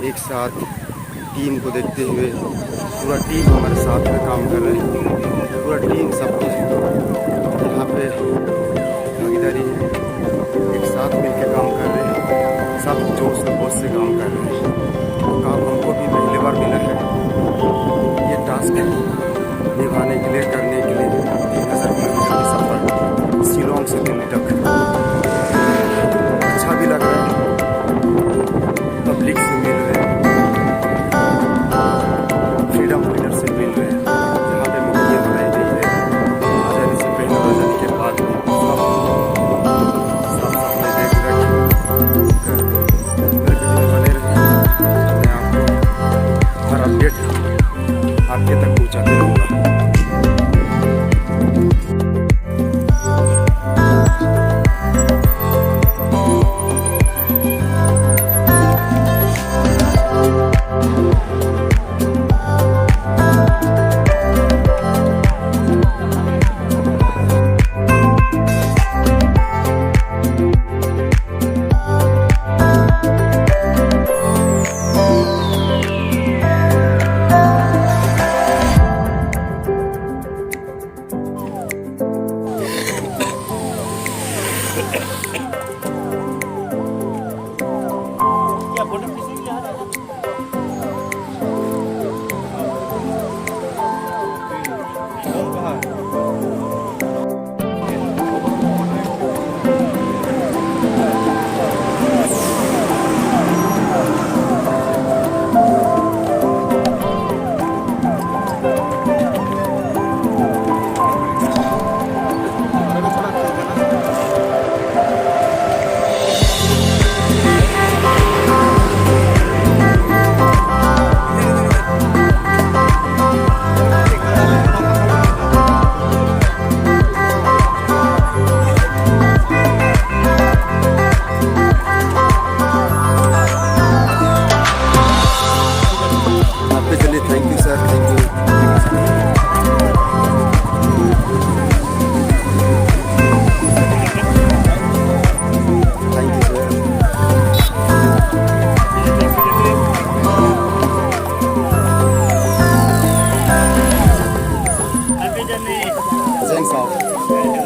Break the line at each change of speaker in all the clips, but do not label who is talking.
एक साथ टीम को देखते हुए पूरा टीम हमारे साथ में काम कर रहे हैं। पूरा टीम सबके यहाँ पे भागीदारी है, एक साथ मिलकर काम कर रहे हैं, सब जोश और होश से काम कर रहे हैं। काम हमको भी पहली बार मिला है ये टास्क निभाने के लिए, करने के लिए 3000 किलोमीटर का सफ़र शिलोंग से दिल्ली तक। अच्छा भी लग रहा है, पब्लिक से मिल रहे हैं, फ्रीडम फाइटर से मिल रहे हैं। यहाँ पे मुक्तियाँ बनाई गई है आज़ादी से पहले और आज़ादी के बाद में, सब साथ में देख कर बने रहे। मैं आपको हर अपडेट आपके तक पहुँचाते रहूँगा। Thank you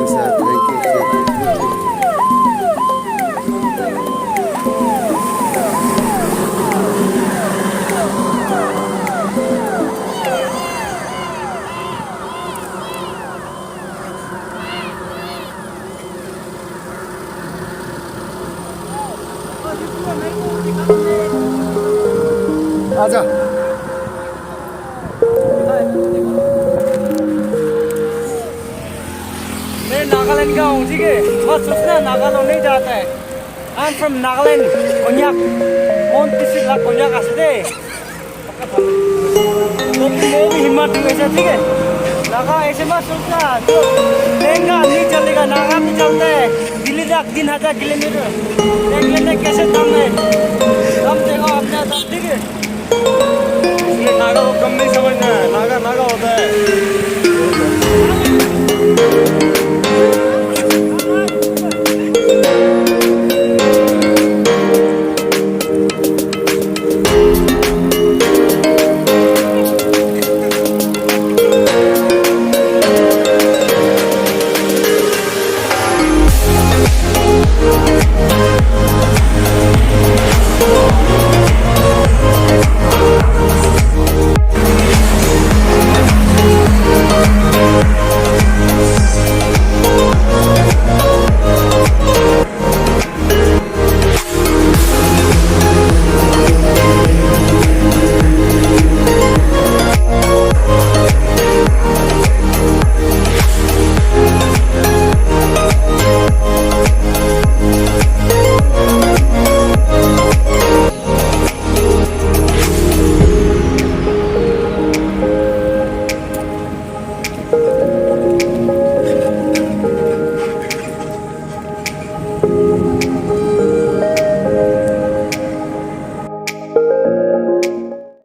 sir, thank you sir. आजा।
मैं नागालैंड का हूँ, ठीक है। मत सोचना नागालैंड नहीं जाता है। I am from Nagaland, Konyak. 29 lakh Konyak आसे दे। तो मैं भी हिम्मत हूँ ऐसा, ठीक है। नागा ऐसे मत सोचना, तो लेंगा नहीं चलेगा। नागा भी चलता है दिल्ली तक 3000 किलोमीटर। देख लेना कैसे दम है, दम देखो अपना दम, ठीक है। इसलिए नागा को कम नहीं समझना है, नागा नागा होता है।